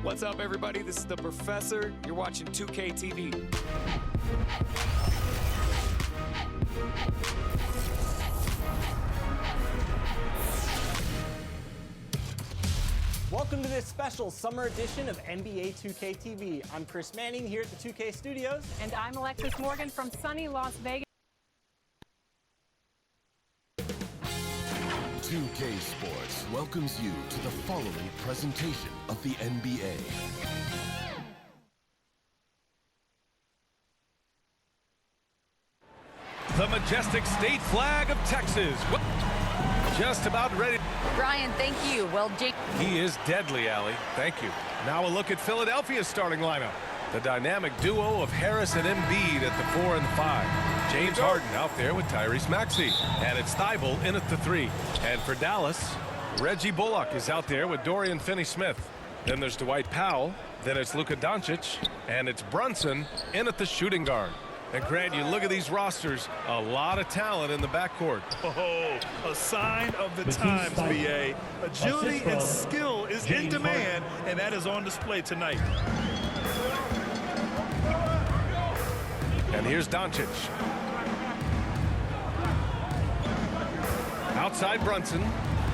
What's up, everybody? This is the Professor. You're watching 2K TV. Welcome to this special summer edition of NBA 2K TV. I'm Chris Manning here at the 2K studios. And I'm Alexis Morgan from sunny Las Vegas. 2K Sports welcomes you to the following presentation of the NBA. The majestic state flag of Texas. Just about ready. Brian, thank you. Well, Jake. He is deadly, Allie. Thank you. Now a look at Philadelphia's starting lineup. The dynamic duo of Harris and Embiid at the 4 and the 5. James Harden out there with Tyrese Maxey. And it's Thibault in at the 3. And for Dallas, Reggie Bullock is out there with Dorian Finney-Smith. Then there's Dwight Powell. Then it's Luka Doncic. And it's Brunson in at the shooting guard. And Grant, you look at these rosters, a lot of talent in the backcourt. Oh, a sign of the times, BA. Agility and skill is in demand, and that is on display tonight. And here's Doncic. Outside Brunson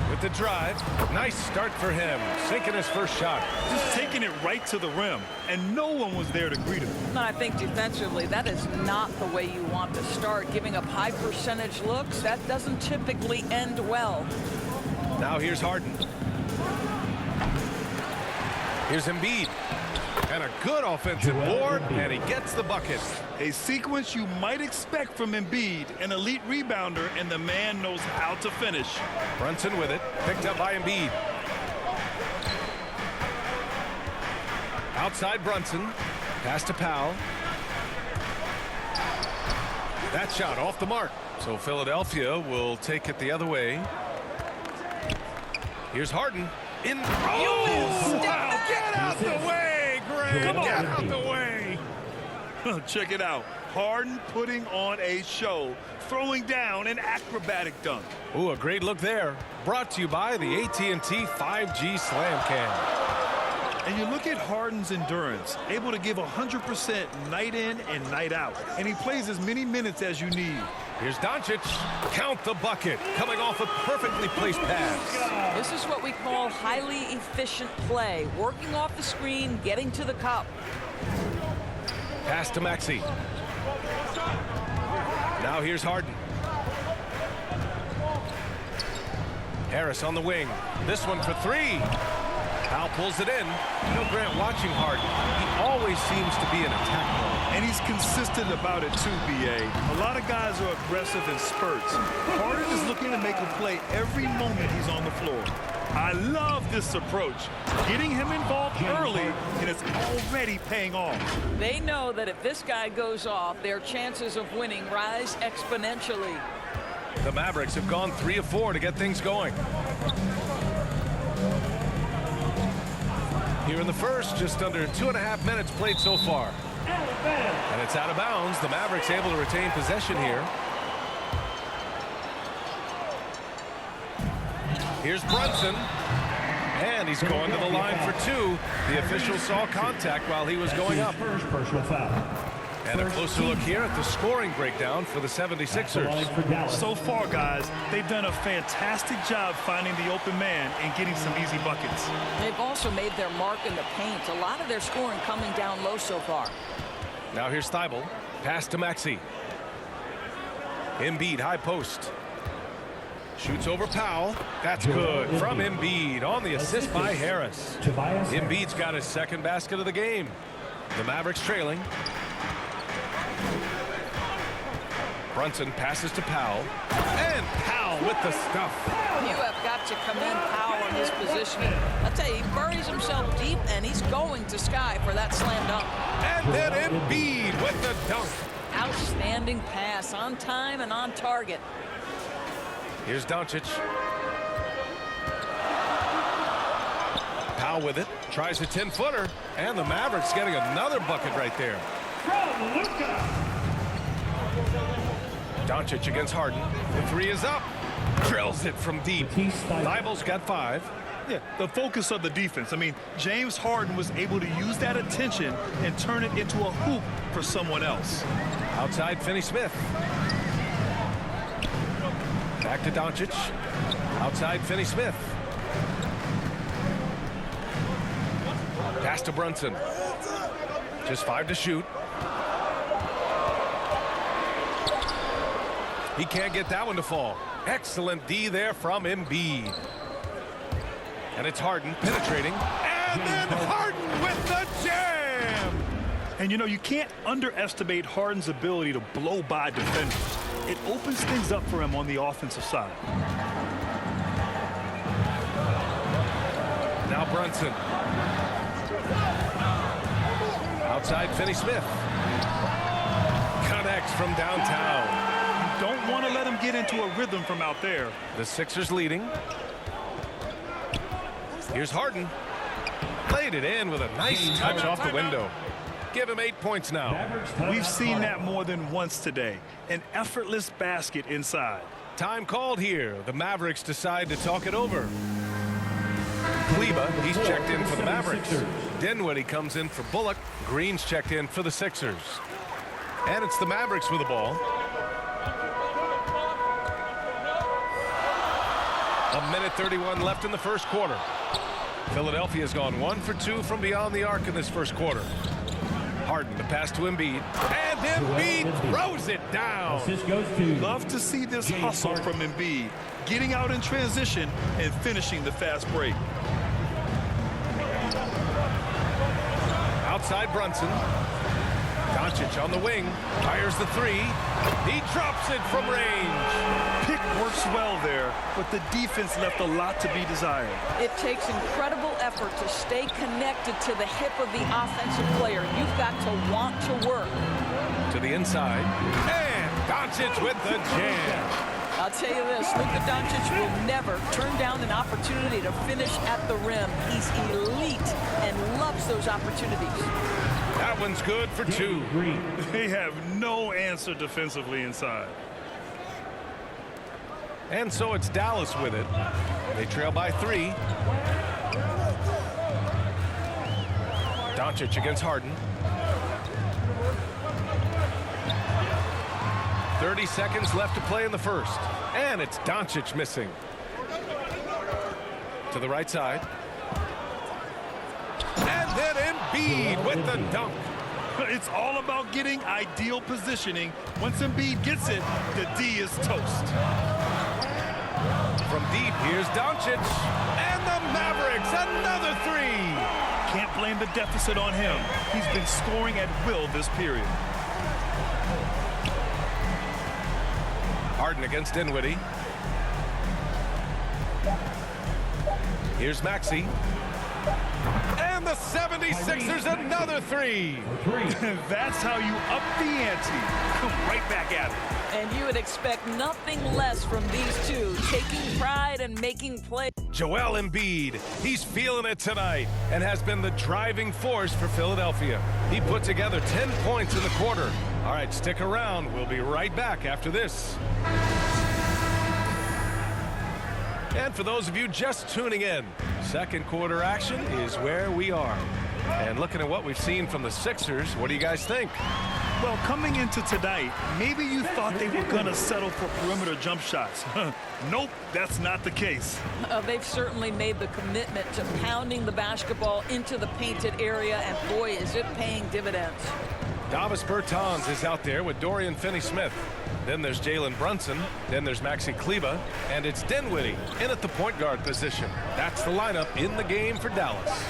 with the drive. Nice start for him, sinking his first shot. Just taking it right to the rim, and no one was there to greet him. I think defensively, that is not the way you want to start. Giving up high percentage looks, that doesn't typically end well. Now here's Harden. Here's Embiid. And a good offensive board, and he gets the bucket. A sequence you might expect from Embiid, an elite rebounder, and the man knows how to finish. Brunson with it, picked up by Embiid. Outside Brunson, pass to Powell. That shot off the mark. So Philadelphia will take it the other way. Here's Harden. In. Oh, wow. Get out the way, Greg. Come on. Get out the way. Check it out. Harden putting on a show, throwing down an acrobatic dunk. Ooh, a great look there. Brought to you by the AT&T 5G Slam Cam. And you look at Harden's endurance, able to give 100% night in and night out. And he plays as many minutes as you need. Here's Doncic. Count the bucket. Coming off a perfectly placed pass. This is what we call highly efficient play. Working off the screen, getting to the cup. Pass to Maxey. Now here's Harden. Harris on the wing. This one for 3. Powell pulls it in. You know, Grant, watching Harden, he always seems to be in attack mode. And he's consistent about it too, BA. A lot of guys are aggressive in spurts. Harden is looking to make a play every moment he's on the floor. I love this approach. Getting him involved early, and it's already paying off. They know that if this guy goes off, their chances of winning rise exponentially. The Mavericks have gone 3 of 4 to get things going. Here in the first, just under 2.5 minutes played so far. And it's out of bounds. The Mavericks able to retain possession here. Here's Brunson. And he's going to the line for 2. The official saw contact while he was going up. And a closer look here at the scoring breakdown for the 76ers. So far, guys, they've done a fantastic job finding the open man and getting some easy buckets. They've also made their mark in the paint. A lot of their scoring coming down low so far. Now here's Thibault. Pass to Maxey. Embiid, high post. Shoots over Powell. That's good from Embiid on the assist by Harris. Embiid's got his second basket of the game. The Mavericks trailing. Brunson passes to Powell. And Powell with the stuff. You have got to commend Powell on his positioning. I'll tell you, he buries himself deep, and he's going to sky for that slam dunk. And then Embiid with the dunk. Outstanding pass, on time and on target. Here's Doncic. Powell with it. Tries a 10-footer. And the Mavericks getting another bucket right there. Doncic against Harden. The 3 is up. Drills it from deep. Thibault's got 5. Yeah, the focus of the defense. I mean, James Harden was able to use that attention and turn it into a hoop for someone else. Outside Finney-Smith. Back to Doncic. Outside Finney-Smith. Pass to Brunson. Just 5 to shoot. He can't get that one to fall. Excellent D there from Embiid. And it's Harden penetrating. And then Harden with the jam! And you know, you can't underestimate Harden's ability to blow by defenders. It opens things up for him on the offensive side. Now Brunson. Outside Finney-Smith. Connects from downtown. Don't want to let him get into a rhythm from out there. The Sixers leading. Here's Harden. Played it in with a nice touch off the window. Give him 8 points now. We've seen that more than once today. An effortless basket inside. Time called here. The Mavericks decide to talk it over. Kleba, he's checked in for the Mavericks. Dinwiddie comes in for Bullock. Green's checked in for the Sixers. And it's the Mavericks with the ball. A minute 31 left in the first quarter. Philadelphia's gone 1 for 2 from beyond the arc in this first quarter. Harden, the pass to Embiid. And Embiid throws it down. Love to see this hustle from Embiid. Getting out in transition and finishing the fast break. Outside Brunson. Doncic on the wing. Fires the 3. He drops it from range. Pick works well there, but the defense left a lot to be desired. It takes incredible effort to stay connected to the hip of the offensive player. You've got to want to work. To the inside. And Doncic with the jam. I'll tell you this, Luka Doncic will never turn down an opportunity to finish at the rim. He's elite and loves those opportunities. That one's good for 2. They have no answer defensively inside. And so it's Dallas with it. They trail by 3. Doncic against Harden. 30 seconds left to play in the first. And it's Doncic missing. To the right side. And then Embiid with the dunk. It's all about getting ideal positioning. Once Embiid gets it, the D is toast. From deep, here's Doncic. And the Mavericks, another 3. Can't blame the deficit on him. He's been scoring at will this period. Harden against Dinwiddie. Here's Maxey. And the 76ers another 3. That's how you up the ante. Come right back at it. And you would expect nothing less from these two, taking pride and making plays. Joel Embiid, he's feeling it tonight and has been the driving force for Philadelphia. He put together 10 points in the quarter. All right, stick around. We'll be right back after this. And for those of you just tuning in, second quarter action is where we are. And looking at what we've seen from the Sixers, what do you guys think? Well, coming into tonight, maybe you thought they were going to settle for perimeter jump shots. Nope, that's not the case. They've certainly made the commitment to pounding the basketball into the painted area, and boy, is it paying dividends. Davis Bertans is out there with Dorian Finney-Smith. Then there's Jalen Brunson. Then there's Maxi Kleba. And it's Dinwiddie in at the point guard position. That's the lineup in the game for Dallas.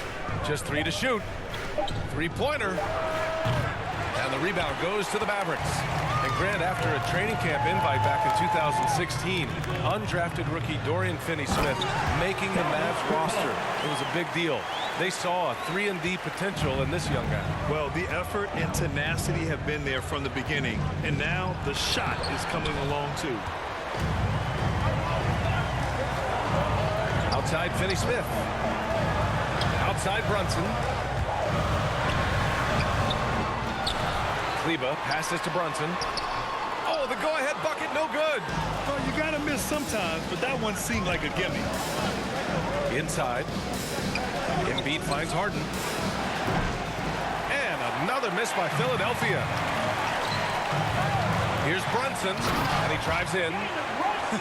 Just 3 to shoot. 3-pointer. And the rebound goes to the Mavericks. And Grant, after a training camp invite back in 2016, undrafted rookie Dorian Finney-Smith making the Mavs roster. It was a big deal. They saw a 3-and-D potential in this young guy. Well, the effort and tenacity have been there from the beginning. And now the shot is coming along, too. Outside Finney-Smith. Outside Brunson. Kleba passes to Brunson. Oh, the go-ahead bucket, no good. Well, you got to miss sometimes, but that one seemed like a gimme. Inside. Embiid finds Harden. And another miss by Philadelphia. Here's Brunson, and he drives in.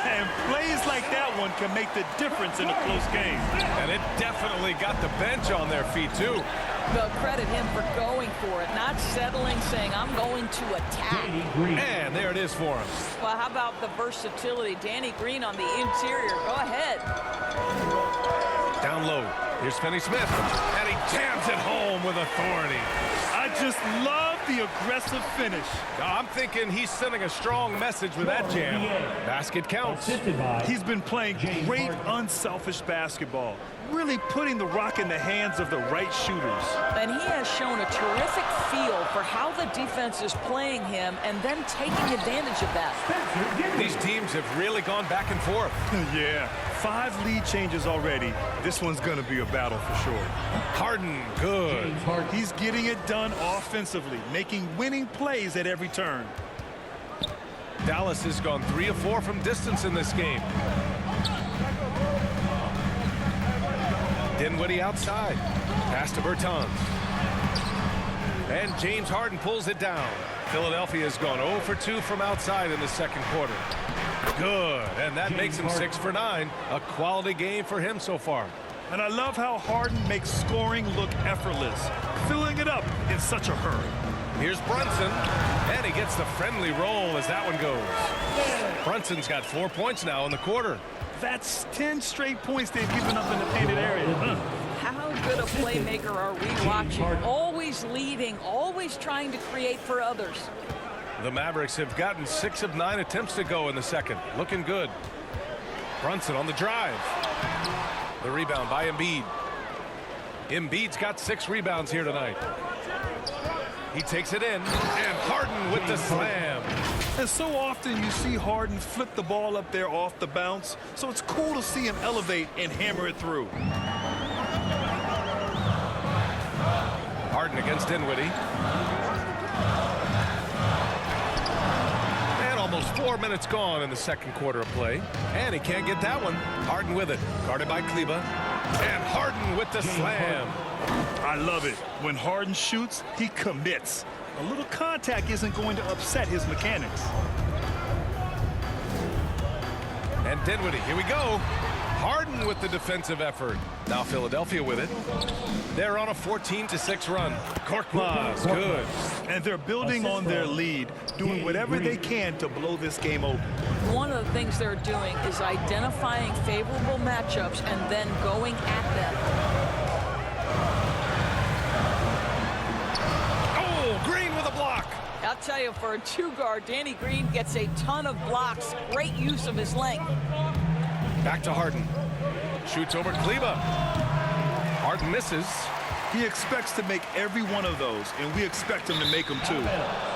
And plays like that one can make the difference in a close game. And it definitely got the bench on their feet, too. Well, credit him for going for it, not settling, saying, I'm going to attack. And there it is for him. Well, how about the versatility? Danny Green on the interior. Go ahead. Down low. Here's Finney-Smith. And he jams it home with authority. I just love the aggressive finish. I'm thinking he's sending a strong message with that jam. Basket counts. He's been playing great, unselfish basketball. Really putting the rock in the hands of the right shooters. And he has shown a terrific feel for how the defense is playing him and then taking advantage of that. These teams have really gone back and forth. Yeah, 5 lead changes already. This one's going to be a battle for sure. Harden, good. He's getting it done offensively, making winning plays at every turn. Dallas has gone 3 of 4 from distance in this game. Dinwiddie outside. Pass to Bertans. And James Harden pulls it down. Philadelphia has gone 0 for 2 from outside in the second quarter. Good. And that makes him 6 for 9. A quality game for him so far. And I love how Harden makes scoring look effortless, filling it up in such a hurry. Here's Brunson, and he gets the friendly roll as that one goes. Brunson's got 4 points now in the quarter. That's 10 straight points they've given up in the painted area. How good a playmaker are we watching? Always leading, always trying to create for others. The Mavericks have gotten 6 of 9 attempts to go in the second. Looking good. Brunson on the drive. The rebound by Embiid. Embiid's got 6 rebounds here tonight. He takes it in, and Harden with the slam. And so often you see Harden flip the ball up there off the bounce, so it's cool to see him elevate and hammer it through. Harden against Dinwiddie. And almost 4 minutes gone in the second quarter of play. And he can't get that one. Harden with it. Guarded by Kleber. And Harden with the slam. I love it. When Harden shoots, he commits. A little contact isn't going to upset his mechanics. And Dinwiddie, here we go. Harden with the defensive effort. Now Philadelphia with it. They're on a 14-6 run. Korkmaz, good. And they're building on their lead, doing whatever they can to blow this game open. One of the things they're doing is identifying favorable matchups and then going at them. Green with a block. I'll tell you, for a 2-guard, Danny Green gets a ton of blocks. Great use of his length. Back to Harden. Shoots over Kleber. Harden misses. He expects to make every one of those, and we expect him to make them too.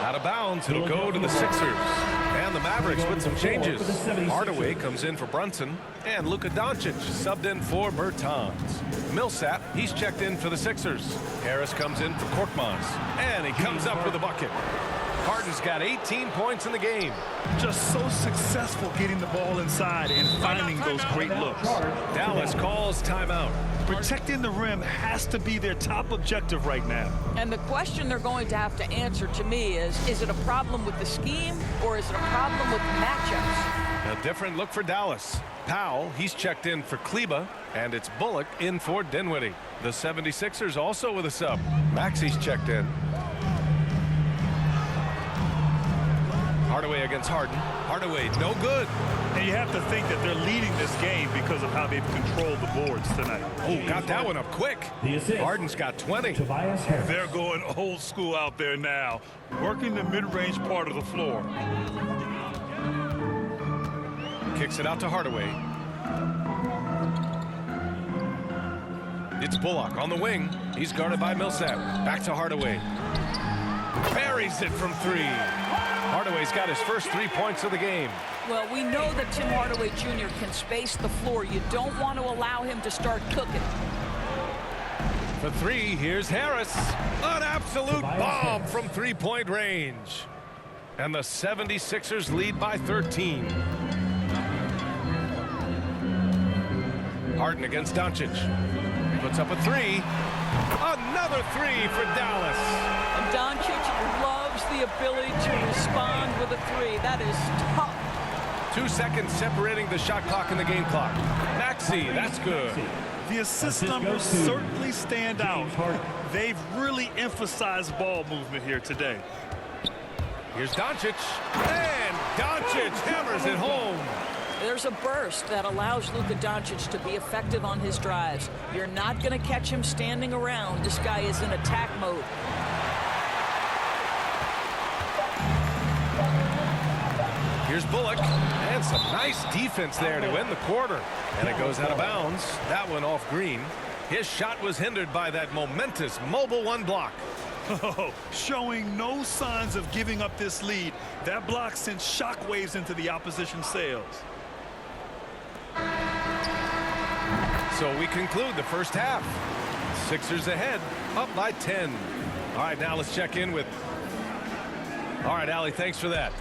Out of bounds, it'll go to the Sixers. And the Mavericks with some changes. Hardaway comes in for Brunson, and Luka Doncic subbed in for Bertans. Millsap, he's checked in for the Sixers. Harris comes in for Korkmaz, and he comes up with a bucket. Harden's got 18 points in the game. Just so successful getting the ball inside and finding those great looks. Dallas calls timeout. Protecting the rim has to be their top objective right now. And the question they're going to have to answer to me is it a problem with the scheme or is it a problem with matchups? A different look for Dallas. Powell, he's checked in for Kleber, and it's Bullock in for Dinwiddie. The 76ers also with a sub. Maxi's checked in. Hardaway against Harden. Hardaway, no good. And you have to think that they're leading this game because of how they've controlled the boards tonight. Oh, got that one up quick. Harden's got 20. They're going old school out there now, working the mid-range part of the floor. Kicks it out to Hardaway. It's Bullock on the wing. He's guarded by Millsap. Back to Hardaway. Buries it from 3. Hardaway's got his first 3 points of the game. Well, we know that Tim Hardaway Jr. can space the floor. You don't want to allow him to start cooking. For 3, here's Harris. An absolute bomb from 3-point range. And the 76ers lead by 13. Harden against Doncic. Puts up a three. Another three for Dallas. And Doncic loves the ability to respond with a three. That is tough. 2 seconds separating the shot clock and the game clock. Maxey, that's good. The assist numbers certainly stand out. They've really emphasized ball movement here today. Here's Doncic, and Doncic hammers it home. There's a burst that allows Luka Doncic to be effective on his drives. You're not going to catch him standing around. This guy is in attack mode. Here's Bullock, and some nice defense there to end the quarter. And it goes out of bounds. That one off Green. His shot was hindered by that momentous mobile one block. Oh, showing no signs of giving up this lead. That block sent shockwaves into the opposition sails. So we conclude the first half. Sixers ahead, up by 10. All right, now let's check in with... All right, Allie, thanks for that.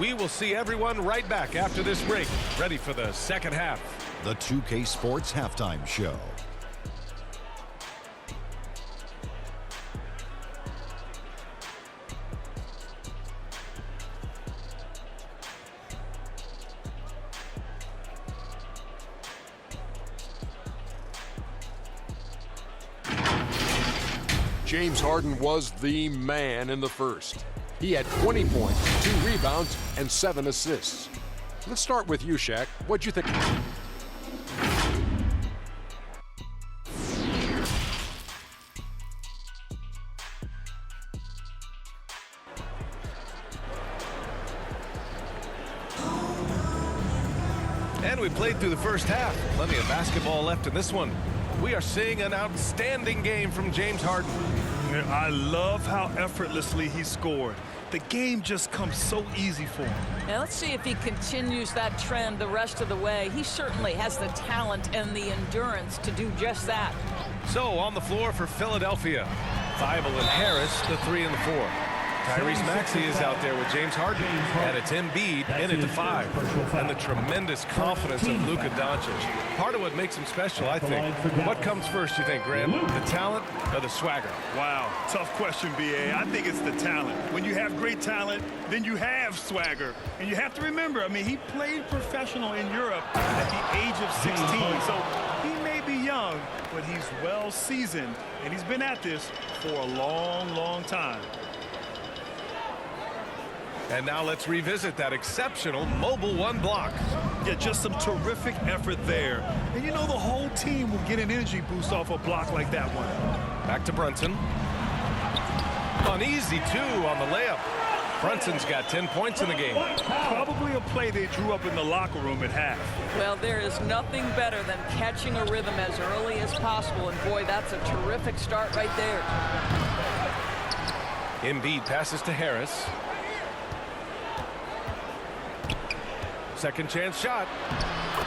We will see everyone right back after this break, ready for the second half. The 2K Sports Halftime Show. James Harden was the man in the first. He had 20 points, 2 rebounds, and 7 assists. Let's start with you, Shaq. What'd you think? And we played through the first half. Plenty of basketball left in this one. We are seeing an outstanding game from James Harden. I love how effortlessly he scored. The game just comes so easy for him. Now let's see if he continues that trend the rest of the way. He certainly has the talent and the endurance to do just that. So on the floor for Philadelphia, Thibault and Harris, the 3 and the 4. Tyrese Maxey is out there with James Harden, and it's Embiid in it to 5. And the tremendous confidence of Luka Doncic. Part of what makes him special, I think. What comes first, you think, Grant? The talent or the swagger? Wow, tough question, B.A. I think it's the talent. When you have great talent, then you have swagger. And you have to remember, I mean, he played professional in Europe at the age of 16. So he may be young, but he's well seasoned, and he's been at this for a long, long time. And now let's revisit that exceptional mobile one block. Yeah, just some terrific effort there. And you know the whole team will get an energy boost off a block like that one. Back to Brunson. An easy 2 on the layup. Brunson's got 10 points in the game. Probably a play they drew up in the locker room at half. Well, there is nothing better than catching a rhythm as early as possible. And boy, that's a terrific start right there. Embiid passes to Harris. Second chance shot,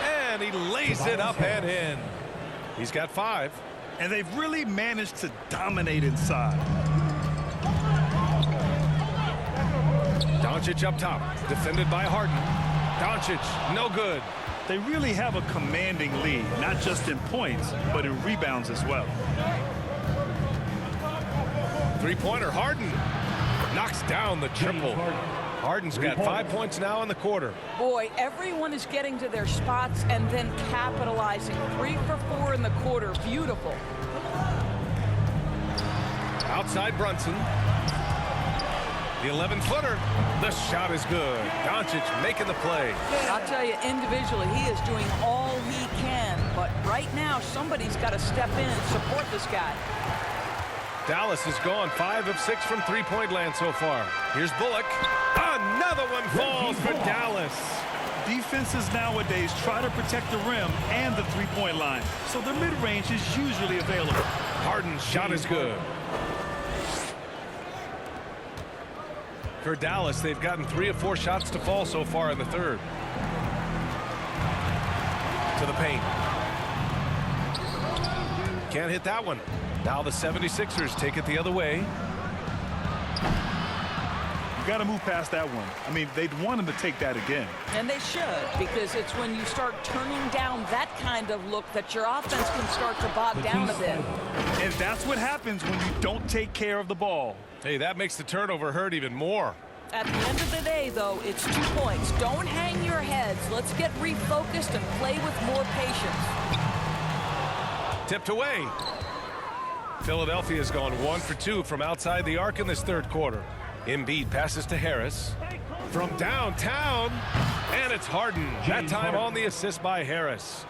and he lays it up and in. He's got 5. And they've really managed to dominate inside. Doncic up top, defended by Harden. Doncic, no good. They really have a commanding lead, not just in points, but in rebounds as well. Three-pointer, Harden knocks down the triple. Harden's got 5 points now in the quarter. Boy, everyone is getting to their spots and then capitalizing. 3 for 4 in the quarter. Beautiful. Outside Brunson. The 11-footer. The shot is good. Doncic making the play. I'll tell you, individually, he is doing all he can. But right now, somebody's got to step in and support this guy. Dallas has gone 5 of 6 from three-point land so far. Here's Bullock. Another one falls for Dallas. Defenses nowadays try to protect the rim and the three-point line, so the mid-range is usually available. Harden's shot is good. For Dallas, they've gotten 3 of 4 shots to fall so far in the third. To the paint. Can't hit that one. Now the 76ers take it the other way. You got to move past that one. I mean, they'd want him to take that again. And they should, because it's when you start turning down that kind of look that your offense can start to bog down a bit. And that's what happens when you don't take care of the ball. Hey, that makes the turnover hurt even more. At the end of the day, though, it's 2 points. Don't hang your heads. Let's get refocused and play with more patience. Tipped away. Philadelphia's gone 1 for 2 from outside the arc in this third quarter. Embiid passes to Harris from downtown, and it's Harden. That time on the assist by Harris.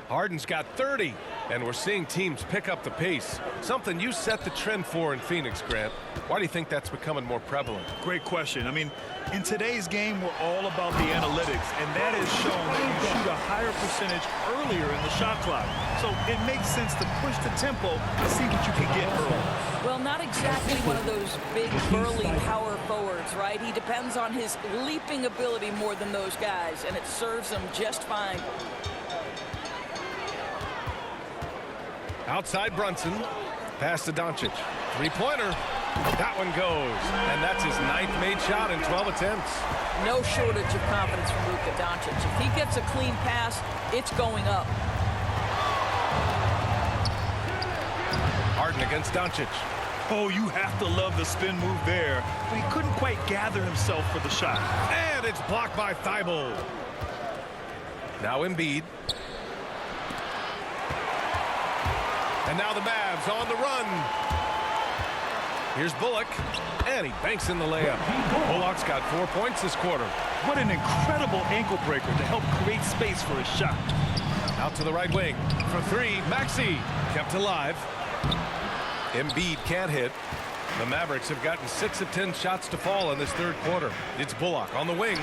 Harden's got 30, and we're seeing teams pick up the pace. Something you set the trend for in Phoenix, Grant. Why do you think that's becoming more prevalent? Great question. I mean, in today's game, we're all about the analytics, and that has shown that you shoot a higher percentage earlier in the shot clock. So it makes sense to push the tempo and see what you can get early. Well, not exactly one of those big, burly power forwards, right? He depends on his leaping ability more than those guys, and it serves him just fine. Outside Brunson, pass to Doncic. Three-pointer. That one goes, and that's his 9th made shot in 12 attempts. No shortage of confidence from Luka Doncic. If he gets a clean pass, it's going up. Harden against Doncic. Oh, you have to love the spin move there, but he couldn't quite gather himself for the shot. And it's blocked by Thibault. Now Embiid. And now the Mavs on the run. Here's Bullock, and he banks in the layup. Bullock's got 4 points this quarter. What an incredible ankle breaker to help create space for a shot. Out to the right wing for 3. Maxey kept alive. Embiid can't hit. The Mavericks have gotten 6 of 10 shots to fall in this third quarter. It's Bullock on the wing.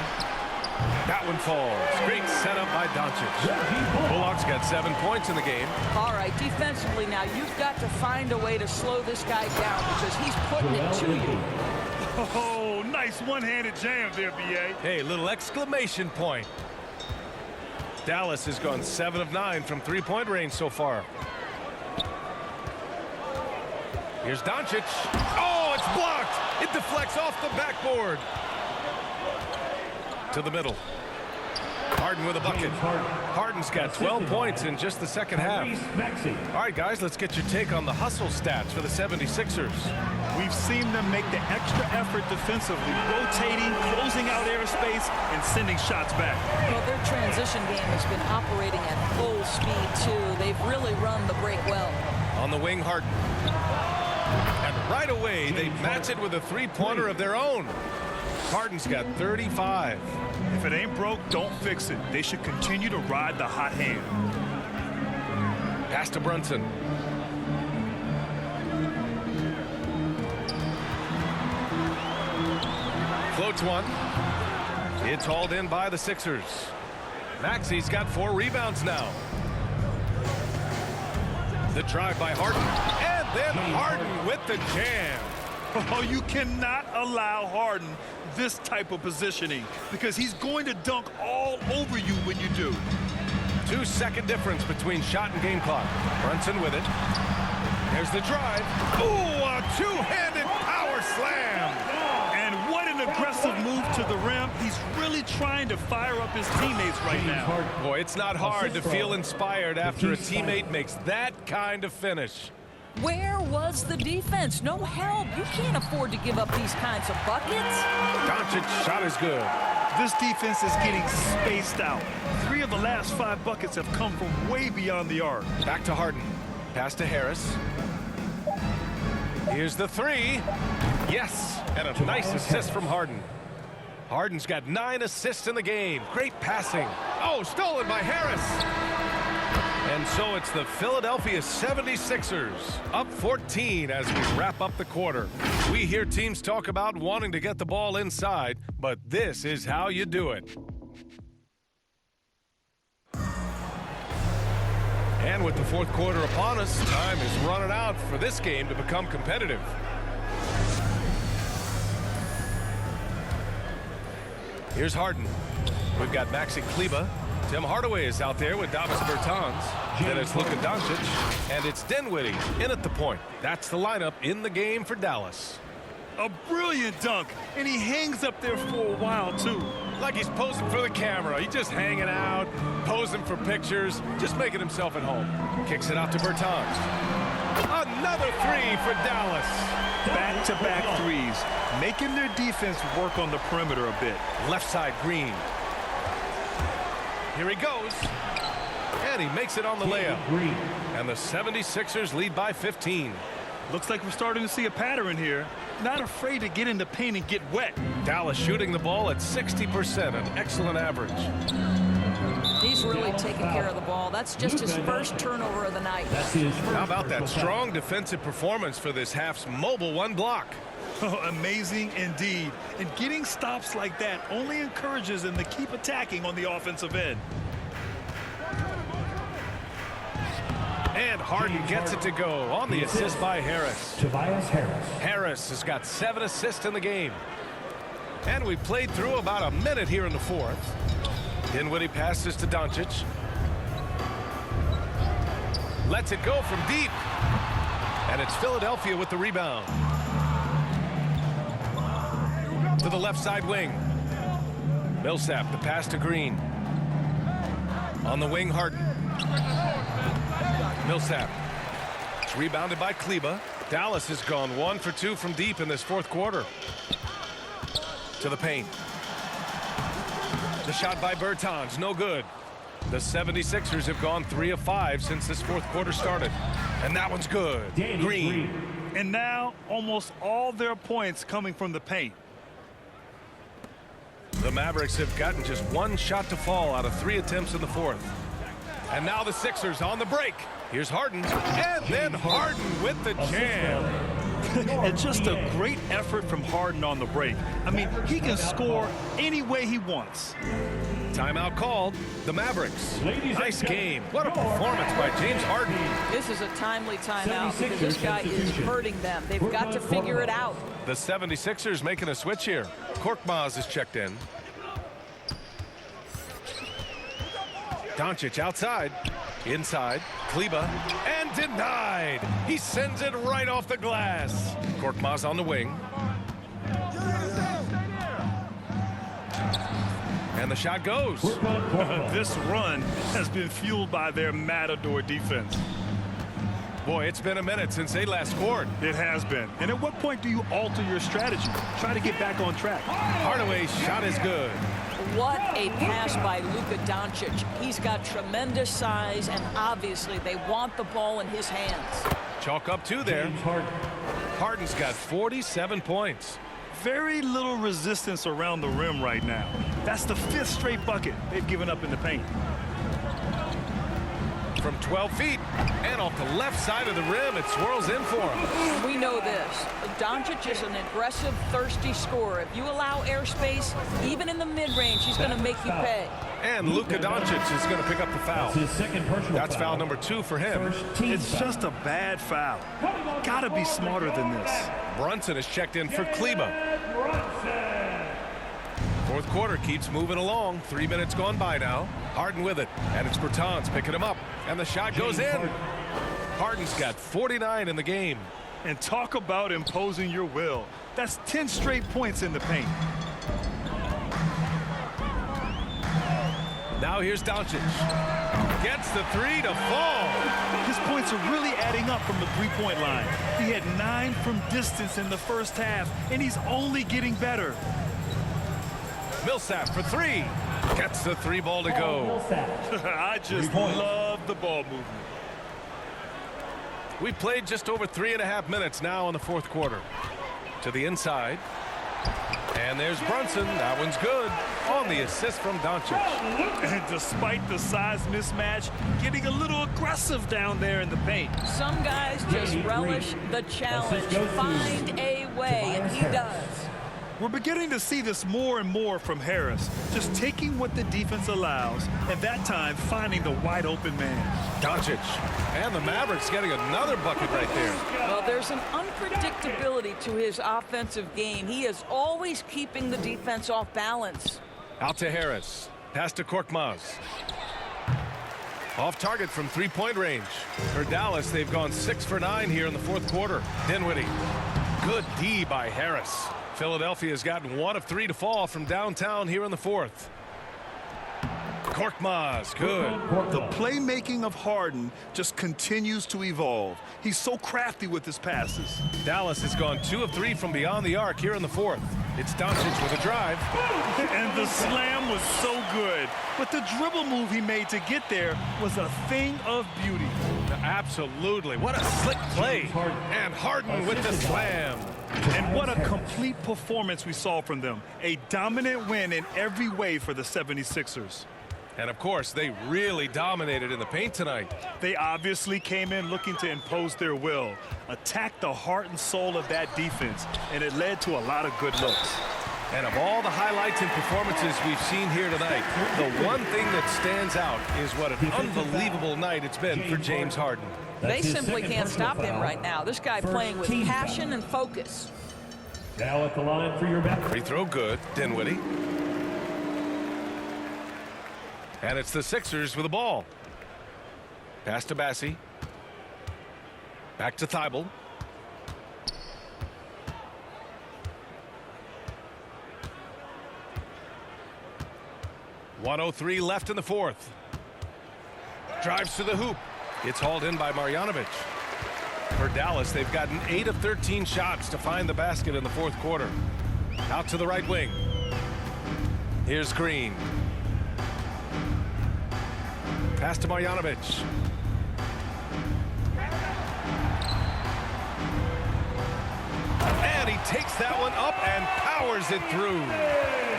That one falls. Great setup by Doncic. Bullock's got 7 points in the game. All right, defensively now, you've got to find a way to slow this guy down because he's putting it to you. Oh, nice one-handed jam there, B.A. Hey, little exclamation point. Dallas has gone 7 of 9 from three-point range so far. Here's Doncic. Oh, it's blocked. It deflects off the backboard. To the middle. Harden with a bucket. Harden's got 12 points in just the second half. All right, guys, let's get your take on the hustle stats for the 76ers. We've seen them make the extra effort defensively, rotating, closing out airspace, and sending shots back. Well, their transition game has been operating at full speed, too. They've really run the break well. On the wing, Harden. And right away, they match it with a three-pointer of their own. Harden's got 35. If it ain't broke, don't fix it. They should continue to ride the hot hand. Pass to Brunson. Floats one. It's hauled in by the Sixers. Maxey's got 4 rebounds now. The drive by Harden. And then Harden with the jam. Oh, you cannot allow Harden this type of positioning because he's going to dunk all over you when you do. 2-second difference between shot and game clock. Brunson with it. There's the drive. Ooh, a two-handed power slam. And what an aggressive move to the rim. He's really trying to fire up his teammates right now. Boy, it's not hard to feel inspired after a teammate makes that kind of finish. Where was the defense? No help. You can't afford to give up these kinds of buckets. Doncic's shot is good. This defense is getting spaced out. 3 of the last 5 buckets have come from way beyond the arc. Back to Harden. Pass to Harris. Here's the 3. Yes, and a nice assist from Harden. Harden's got 9 assists in the game. Great passing. Oh, stolen by Harris. And so it's the Philadelphia 76ers up 14 as we wrap up the quarter. We hear teams talk about wanting to get the ball inside, but this is how you do it. And with the fourth quarter upon us, time is running out for this game to become competitive. Here's Harden. We've got Maxi Kleber. Tim Hardaway is out there with Davis Bertans. Then it's Luka Doncic, and it's Dinwiddie in at the point. That's the lineup in the game for Dallas. A brilliant dunk, and he hangs up there for a while, too. Like he's posing for the camera. He's just hanging out, posing for pictures, just making himself at home. Kicks it out to Bertans. Another three for Dallas. Back-to-back threes, making their defense work on the perimeter a bit. Left side, Green. Here he goes. And he makes it on the layup. And the 76ers lead by 15. Looks like we're starting to see a pattern here. Not afraid to get in the paint and get wet. Dallas shooting the ball at 60%, an excellent average. He's really taking care of the ball. That's just his first turnover of the night. How about that strong defensive performance for this half's mobile one block? Oh, amazing indeed. And getting stops like that only encourages them to keep attacking on the offensive end. And Harden gets it to go on the assist by Harris. Tobias Harris. Harris has got 7 assists in the game. And we played through about a minute here in the fourth. Dinwiddie passes to Doncic. Lets it go from deep. And it's Philadelphia with the rebound. To the left side wing. Millsap, the pass to Green. On the wing, Harden. Millsap. It's rebounded by Kleba. Dallas has gone 1 for 2 from deep in this fourth quarter. To the paint. The shot by Bertans, no good. The 76ers have gone 3 of 5 since this fourth quarter started. And that one's good. Green. And now almost all their points coming from the paint. The Mavericks have gotten just 1 shot to fall out of 3 attempts in the fourth. And now the Sixers on the break. Here's Harden. And then Harden with the jam. And just a great effort from Harden on the break. I mean, he can score any way he wants. Timeout called. The Mavericks. Nice game. What a performance by James Harden. This is a timely timeout because this guy is hurting them. They've got to figure it out. The 76ers making a switch here. Korkmaz is checked in. Doncic outside. Inside. Kleba. And denied. He sends it right off the glass. Korkmaz on the wing. And the shot goes. This run has been fueled by their Matador defense. Boy, it's been a minute since they last scored. It has been. And at what point do you alter your strategy? Try to get back on track. Hardaway's shot is good. What a pass by Luka Doncic. He's got tremendous size, and obviously they want the ball in his hands. Chalk up 2 there. Harden's got 47 points. Very little resistance around the rim right now. That's the 5th straight bucket they've given up in the paint. From 12 feet and off the left side of the rim, it swirls in for him. We know this. Doncic is an aggressive, thirsty scorer. If you allow airspace, even in the mid-range, he's going to make you pay. And Luka Doncic is going to pick up the foul. That's his second personal That's foul number 2 for him. It's just a bad foul. Gotta be smarter than this. Brunson is checked in for Kleba. Fourth quarter keeps moving along. 3 minutes gone by now. Harden with it. And it's Bertans picking him up. And the shot goes in. Harden's got 49 in the game. And talk about imposing your will. That's 10 straight points in the paint. Now here's Doncic. Gets the 3 to fall. His points are really adding up from the three-point line. He had 9 from distance in the first half, and he's only getting better. Millsap for 3. Gets the 3 ball to go. I just love the ball movement. We've played just over 3.5 minutes now in the fourth quarter. To the inside. And there's Brunson. That one's good. On the assist from Doncic. And despite the size mismatch, getting a little aggressive down there in the paint. Some guys just relish the challenge. Find a way, and he does. We're beginning to see this more and more from Harris, just taking what the defense allows, and that time finding the wide open man. Doncic. And the Mavericks getting another bucket right there. Well, there's an unpredictability to his offensive game. He is always keeping the defense off balance. Out to Harris. Pass to Korkmaz. Off target from 3-point range. For Dallas, they've gone 6 for 9 here in the fourth quarter. Dinwiddie. Good D by Harris. Philadelphia's gotten 1 of 3 to fall from downtown here in the 4th. Korkmaz, good. The playmaking of Harden just continues to evolve. He's so crafty with his passes. Dallas has gone 2 of 3 from beyond the arc here in the 4th. It's Doncic with a drive. And the slam was so good. But the dribble move he made to get there was a thing of beauty. Absolutely. What a slick play. And Harden with the slam. And what a complete performance we saw from them. A dominant win in every way for the 76ers. And of course, they really dominated in the paint tonight. They obviously came in looking to impose their will, attack the heart and soul of that defense, and it led to a lot of good looks. And of all the highlights and performances we've seen here tonight, the one thing that stands out is what an unbelievable night it's been for James Harden. They simply can't stop him right now. This guy playing with passion and focus. Now at the line for your back. Free throw good, Dinwiddie. And it's the Sixers with the ball. Pass to Bassie. Back to Thibault. .103 left in the 4th. Drives to the hoop. It's hauled in by Marjanovic. For Dallas, they've gotten 8 of 13 shots to find the basket in the 4th quarter. Out to the right wing. Here's Green. Pass to Marjanovic. And he takes that one up and powers it through.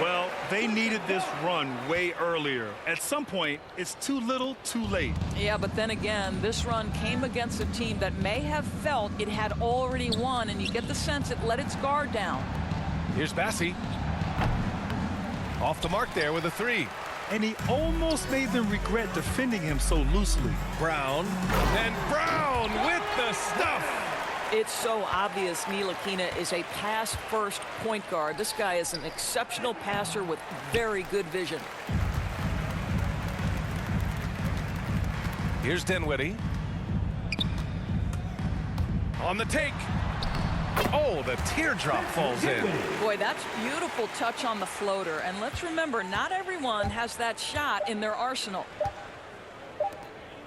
Well, they needed this run way earlier. At some point, it's too little, too late. Yeah, but then again, this run came against a team that may have felt it had already won, and you get the sense it let its guard down. Here's Bassie. Off the mark there with a 3. And he almost made them regret defending him so loosely. Brown. And Brown with the stuff. It's so obvious Ntilikina is a pass-first point guard. This guy is an exceptional passer with very good vision. Here's Dinwiddie. On the take. Oh, the teardrop falls in. Boy, that's beautiful touch on the floater. And let's remember, not everyone has that shot in their arsenal.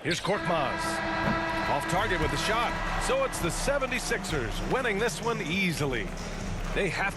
Here's Korkmaz. Off target with the shot. So it's the 76ers winning this one easily. They have to